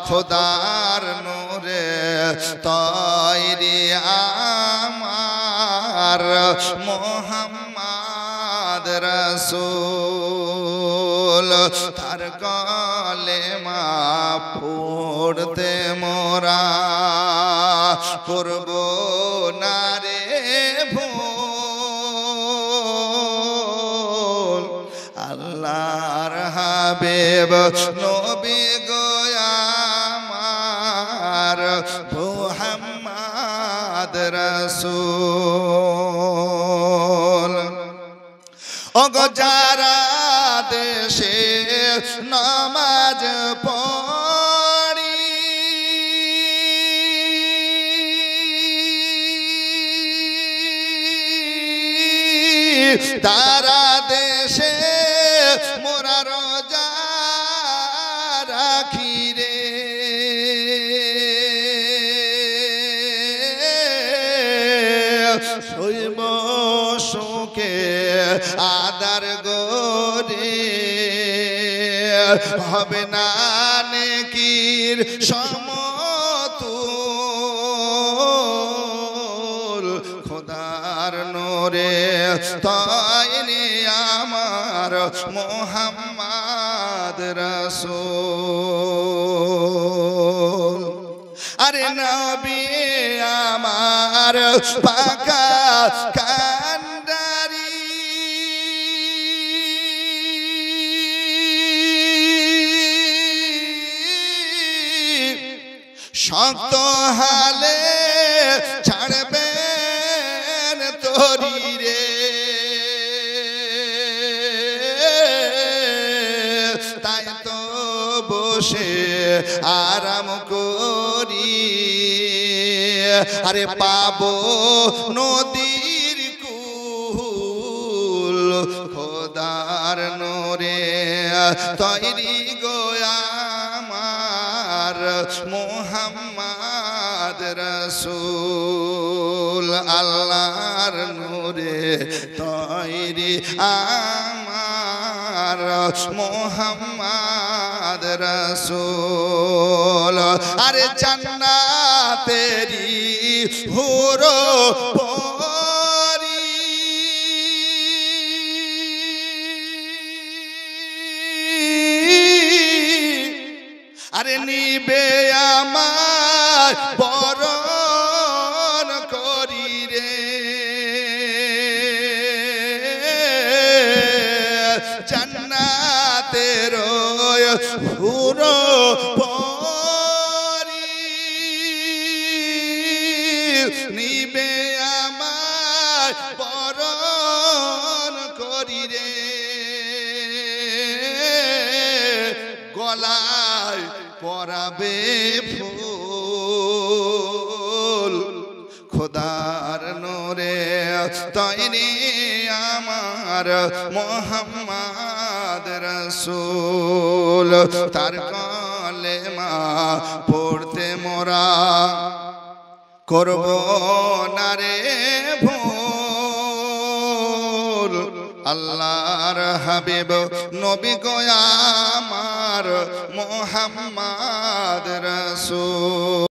খোদার নূরে তৈরি আমার মোহাম্মদ রাসূল তার কলেমা পড়তে মোরা করব না রে ভুল আল্লাহর হাবিব নবী গো আমার মুহাম্মদ রাসূল ওগো যারা দেশে নামাজ পড়ি তারা দেশে মোরা রোজা রাখি রে শৈব শোকে আদার গোরে হবে না নেকির সমতুল খোদার নূরে তৈরি আমার মুহাম্মদ রাসূল আরে নবী আমার পাকা কান্ডারি শক্ত হালে ছাড়বেন তরি রে তাই তো বসে আরাম করি আরে পাবো নদীর কুল খোদার নূরে তৈরি গো আমার মুহাম্মদ রাসূল আল্লাহর নূরে তৈরি আমার মুহাম্মদ রাসূল আরে জান্নাতেরি হুরো পরি আরে নিবে আমার বরণ করি রে জান্নাতের হুরো পরি নিবে আমার বরণ করি রে গলায় পরাবে ফুল খোদার নূরে তৈরি আমার মুহাম্মদ রাসূল তার কলেমা পড়তে মোরা করব না রে ভুল আল্লাহর হাবিব নবী গো আমার মুহাম্মদ রাসূল।